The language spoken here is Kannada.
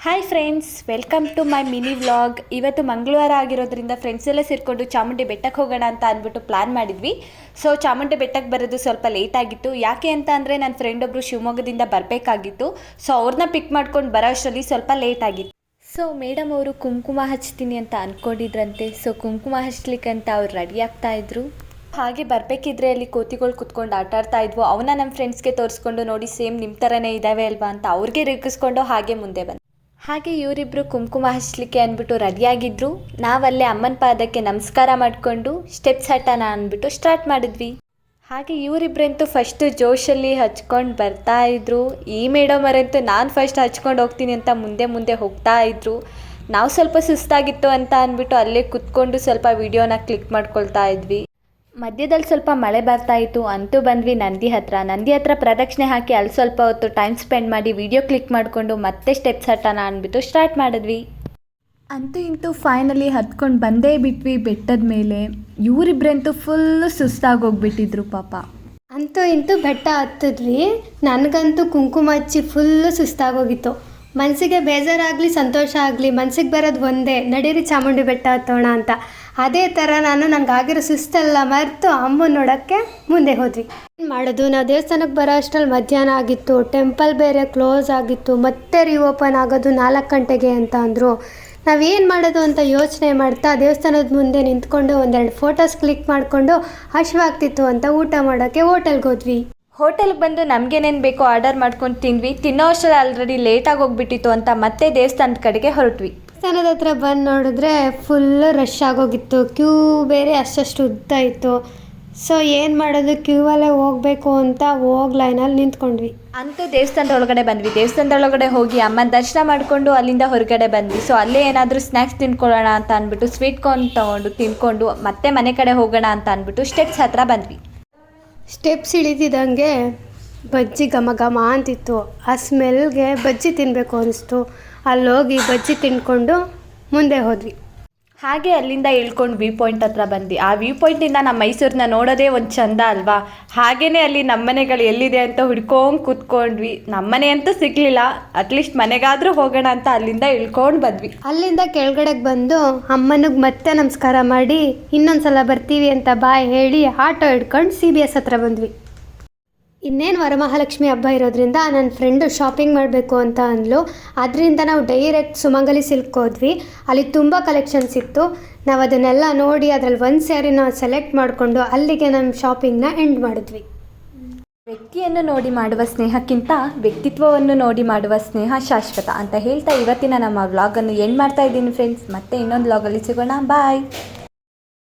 Hi friends, welcome to my mini vlog. ಇವತ್ತು ಮಂಗಳವಾರ ಆಗಿರೋದ್ರಿಂದ ಫ್ರೆಂಡ್ಸ್ ಎಲ್ಲ ಸೇರಿಕೊಂಡು ಚಾಮುಂಡಿ ಬೆಟ್ಟಕ್ಕೆ ಹೋಗೋಣ ಅಂತ ಅಂದ್ಬಿಟ್ಟು ಪ್ಲ್ಯಾನ್ ಮಾಡಿದ್ವಿ. ಸೊ ಚಾಮುಂಡಿ ಬೆಟ್ಟಕ್ಕೆ ಬರೋದು ಸ್ವಲ್ಪ ಲೇಟ್ ಆಗಿತ್ತು. ಯಾಕೆ ಅಂತ ಅಂದರೆ ನನ್ನ ಫ್ರೆಂಡ್ ಒಬ್ಬರು ಶಿವಮೊಗ್ಗದಿಂದ ಬರಬೇಕಾಗಿತ್ತು. ಸೊ ಅವ್ರನ್ನ ಪಿಕ್ ಮಾಡ್ಕೊಂಡು ಬರೋ ಅಷ್ಟರಲ್ಲಿ ಸ್ವಲ್ಪ ಲೇಟ್ ಆಗಿತ್ತು. ಸೊ ಮೇಡಮ್ ಅವರು ಕುಂಕುಮ ಹಚ್ತೀನಿ ಅಂತ ಅಂದ್ಕೊಂಡಿದ್ರಂತೆ. ಸೊ ಕುಂಕುಮ ಹಚ್ಲಿಕ್ಕಂತ ಅವ್ರು ರೆಡಿ ಆಗ್ತಾಯಿದ್ರು. ಹಾಗೆ ಬರಬೇಕಿದ್ರೆ ಅಲ್ಲಿ ಕೋತಿಗಳು ಕುತ್ಕೊಂಡು ಆಟಾಡ್ತಾ ಇದ್ವು. ಅವನ್ನ ನಮ್ಮ ಫ್ರೆಂಡ್ಸ್ಗೆ ತೋರಿಸ್ಕೊಂಡು ನೋಡಿ ಸೇಮ್ ನಿಮ್ಮ ಥರನೇ ಇದ್ದಾವೆ ಅಲ್ವಾ ಅಂತ ಅವ್ರಿಗೆ ರೇಗಿಸ್ಕೊಂಡು ಹಾಗೆ ಮುಂದೆ ಬಂದು ಹಾಗೆ ಇವರಿಬ್ಬರು ಕುಂಕುಮ ಹಚ್ಚಲಿಕ್ಕೆ ಅಂದ್ಬಿಟ್ಟು ರೆಡಿಯಾಗಿದ್ದರು. ನಾವಲ್ಲೇ ಅಮ್ಮನ ಪಾದಕ್ಕೆ ನಮಸ್ಕಾರ ಮಾಡಿಕೊಂಡು ಸ್ಟೆಪ್ಸ್ ಹಟ್ಟೋಣ ಅಂದ್ಬಿಟ್ಟು ಸ್ಟಾರ್ಟ್ ಮಾಡಿದ್ವಿ. ಹಾಗೆ ಇವರಿಬ್ಬರಂತೂ ಫಸ್ಟು ಜೋಶಲ್ಲಿ ಹಚ್ಕೊಂಡು ಬರ್ತಾಯಿದ್ರು. ಈ ಮೇಡಮ್ ಅವರಂತೂ ನಾನು ಫಸ್ಟ್ ಹಚ್ಕೊಂಡು ಹೋಗ್ತೀನಿ ಅಂತ ಮುಂದೆ ಹೋಗ್ತಾ ಇದ್ರು. ನಾವು ಸ್ವಲ್ಪ ಸುಸ್ತಾಗಿತ್ತು ಅಂತ ಅಂದ್ಬಿಟ್ಟು ಅಲ್ಲೇ ಕುತ್ಕೊಂಡು ಸ್ವಲ್ಪ ವಿಡಿಯೋನ ಕ್ಲಿಕ್ ಮಾಡ್ಕೊಳ್ತಾ ಇದ್ವಿ. ಮಧ್ಯದಲ್ಲಿ ಸ್ವಲ್ಪ ಮಳೆ ಬರ್ತಾಯಿತ್ತು. ಅಂತೂ ಬಂದ್ವಿ ನಂದಿ ಹತ್ರ ಪ್ರದಕ್ಷಿಣೆ ಹಾಕಿ ಅಲ್ಲಿ ಸ್ವಲ್ಪ ಹೊತ್ತು ಟೈಮ್ ಸ್ಪೆಂಡ್ ಮಾಡಿ ವಿಡಿಯೋ ಕ್ಲಿಕ್ ಮಾಡಿಕೊಂಡು ಮತ್ತೆ ಸ್ಟೆಪ್ಸ್ ಹಟ್ಟೋಣ ಅಂದ್ಬಿಟ್ಟು ಸ್ಟಾರ್ಟ್ ಮಾಡಿದ್ವಿ. ಅಂತೂ ಇಂತೂ ಫೈನಲಿ ಹತ್ಕೊಂಡು ಬಂದೇ ಬಿಟ್ವಿ ಬೆಟ್ಟದ ಮೇಲೆ. ಇವರಿಬ್ಬರಂತೂ ಫುಲ್ಲು ಸುಸ್ತಾಗೋಗ್ಬಿಟ್ಟಿದ್ರು ಪಾಪ. ಅಂತೂ ಇಂತೂ ಬೆಟ್ಟ ಹತ್ತಿದ್ವಿ. ನನಗಂತೂ ಕುಂಕುಮ ಹಚ್ಚಿ ಫುಲ್ಲು ಸುಸ್ತಾಗೋಗಿತ್ತು. ಮನಸ್ಸಿಗೆ ಬೇಜಾರಾಗಲಿ ಸಂತೋಷ ಆಗಲಿ ಮನಸ್ಸಿಗೆ ಬರೋದು ಒಂದೇ, ನಡೀರಿ ಚಾಮುಂಡಿ ಬೆಟ್ಟ ಹತ್ತೋಣ ಅಂತ. ಅದೇ ಥರ ನನಗಾಗಿರೋ ಸುಸ್ತೆಲ್ಲ ಮರೆತು ಅಮ್ಮನ ನೋಡೋಕ್ಕೆ ಮುಂದೆ ಹೋದ್ವಿ. ಏನು ಮಾಡೋದು, ನಾವು ದೇವಸ್ಥಾನಕ್ಕೆ ಬರೋ ಅಷ್ಟರಲ್ಲಿ ಮಧ್ಯಾಹ್ನ ಆಗಿತ್ತು. ಟೆಂಪಲ್ ಬೇರೆ ಕ್ಲೋಸ್ ಆಗಿತ್ತು. ಮತ್ತೆ ರೀಓಪನ್ ಆಗೋದು 4 ಗಂಟೆಗೆ ಅಂತ ಅಂದರು. ನಾವೇನು ಮಾಡೋದು ಅಂತ ಯೋಚನೆ ಮಾಡ್ತಾ ದೇವಸ್ಥಾನದ ಮುಂದೆ ನಿಂತ್ಕೊಂಡು ಒಂದೆರಡು ಫೋಟೋಸ್ ಕ್ಲಿಕ್ ಮಾಡಿಕೊಂಡು ಹಸಿವಾಗ್ತಿತ್ತು ಅಂತ ಊಟ ಮಾಡೋಕ್ಕೆ ಹೋಟೆಲ್ಗೆ ಹೋದ್ವಿ. ಹೋಟೆಲ್ಗೆ ಬಂದು ನಮಗೇನೇನು ಬೇಕೋ ಆರ್ಡರ್ ಮಾಡ್ಕೊಂಡು ತಿಂದ್ವಿ. ತಿನ್ನೋ ಅಷ್ಟರಲ್ಲಿ ಆಲ್ರೆಡಿ ಲೇಟಾಗಿ ಹೋಗ್ಬಿಟ್ಟಿತ್ತು ಅಂತ ಮತ್ತೆ ದೇವಸ್ಥಾನದ ಕಡೆಗೆ ಹೊರಟ್ವಿ. ದೇವಸ್ಥಾನದ ಹತ್ರ ಬಂದು ನೋಡಿದ್ರೆ ಫುಲ್ಲು ರಶ್ ಆಗೋಗಿತ್ತು. ಕ್ಯೂ ಬೇರೆ ಅಷ್ಟು ಉದ್ದ ಇತ್ತು. ಸೊ ಏನು ಮಾಡೋದು, ಕ್ಯೂವಲ್ಲೇ ಹೋಗಬೇಕು ಅಂತ ಲೈನಲ್ಲಿ ನಿಂತ್ಕೊಂಡ್ವಿ. ಅಂತೂ ದೇವಸ್ಥಾನದ ಒಳಗಡೆ ಬಂದ್ವಿ. ದೇವಸ್ಥಾನದೊಳಗಡೆ ಹೋಗಿ ಅಮ್ಮನ ದರ್ಶನ ಮಾಡಿಕೊಂಡು ಅಲ್ಲಿಂದ ಹೊರಗಡೆ ಬಂದ್ವಿ. ಸೊ ಅಲ್ಲೇ ಏನಾದರೂ ಸ್ನ್ಯಾಕ್ಸ್ ತಿನ್ಕೊಳ್ಳೋಣ ಅಂತ ಅಂದ್ಬಿಟ್ಟು ಸ್ವೀಟ್ ಕಾರ್ನ್ ತೊಗೊಂಡು ತಿನ್ಕೊಂಡು ಮತ್ತೆ ಮನೆ ಕಡೆ ಹೋಗೋಣ ಅಂತ ಅಂದ್ಬಿಟ್ಟು ಸ್ಟೆಪ್ಸ್ ಹತ್ರ ಬಂದ್ವಿ. ಸ್ಟೆಪ್ಸ್ ಇಳಿದಿದ್ದಂಗೆ ಬಜ್ಜಿ ಘಮ ಘಮ ಅಂತಿತ್ತು. ಆ ಸ್ಮೆಲ್ಗೆ ಬಜ್ಜಿ ತಿನ್ನಬೇಕು ಅನಿಸ್ತು. ಅಲ್ಲೋಗಿ ಬಜ್ಜಿ ತಿನ್ಕೊಂಡು ಮುಂದೆ ಹೋದ್ವಿ. ಹಾಗೆ ಅಲ್ಲಿಂದ ಇಳ್ಕೊಂಡು ವ್ಯೂ ಪಾಯಿಂಟ್ ಹತ್ರ ಬಂದ್ವಿ. ಆ ವ್ಯೂ ಪಾಯಿಂಟಿಂದ ನಮ್ಮ ಮೈಸೂರನ್ನ ನೋಡೋದೇ ಒಂದು ಚಂದ ಅಲ್ವಾ. ಹಾಗೆಯೇ ಅಲ್ಲಿ ನಮ್ಮನೆಗಳು ಎಲ್ಲಿದೆ ಅಂತ ಹುಡ್ಕೊಂಡು ಕೂತ್ಕೊಂಡ್ವಿ. ನಮ್ಮನೆ ಅಂತೂ ಸಿಗಲಿಲ್ಲ. ಅಟ್ಲೀಸ್ಟ್ ಮನೆಗಾದರೂ ಹೋಗೋಣ ಅಂತ ಅಲ್ಲಿಂದ ಇಳ್ಕೊಂಡು ಬಂದ್ವಿ. ಅಲ್ಲಿಂದ ಕೆಳಗಡೆಗೆ ಬಂದು ಅಮ್ಮನಿಗೆ ಮತ್ತೆ ನಮಸ್ಕಾರ ಮಾಡಿ ಇನ್ನೊಂದು ಸಲ ಬರ್ತೀವಿ ಅಂತ ಬಾಯ್ ಹೇಳಿ ಆಟೋ ಹಿಡ್ಕೊಂಡು CBS ಹತ್ರ ಬಂದ್ವಿ. ಇನ್ನೇನು ವರಮಹಾಲಕ್ಷ್ಮಿ ಹಬ್ಬ ಇರೋದ್ರಿಂದ ನನ್ನ ಫ್ರೆಂಡು ಶಾಪಿಂಗ್ ಮಾಡಬೇಕು ಅಂತ ಅಂದ್ಲು. ಅದರಿಂದ ನಾವು ಡೈರೆಕ್ಟ್ ಸುಮಂಗಲಿ ಸಿಲ್ಕ್ ಹೋದ್ವಿ. ಅಲ್ಲಿ ತುಂಬ ಕಲೆಕ್ಷನ್ಸ್ ಇತ್ತು. ನಾವು ಅದನ್ನೆಲ್ಲ ನೋಡಿ ಅದರಲ್ಲಿ ಒಂದು ಸ್ಯಾರಿನ ಸೆಲೆಕ್ಟ್ ಮಾಡಿಕೊಂಡು ಅಲ್ಲಿಗೆ ನಮ್ಮ ಶಾಪಿಂಗ್ನ ಎಂಡ್ ಮಾಡಿದ್ವಿ. ವ್ಯಕ್ತಿಯನ್ನು ನೋಡಿ ಮಾಡುವ ಸ್ನೇಹಕ್ಕಿಂತ ವ್ಯಕ್ತಿತ್ವವನ್ನು ನೋಡಿ ಮಾಡುವ ಸ್ನೇಹ ಶಾಶ್ವತ ಅಂತ ಹೇಳ್ತಾ ಇವತ್ತಿನ ನಮ್ಮ ವ್ಲಾಗನ್ನು ಎಂಡ್ ಮಾಡ್ತಾ ಇದ್ದೀನಿ ಫ್ರೆಂಡ್ಸ್. ಮತ್ತೆ ಇನ್ನೊಂದು ವ್ಲಾಗಲ್ಲಿ ಸಿಗೋಣ. ಬಾಯ್.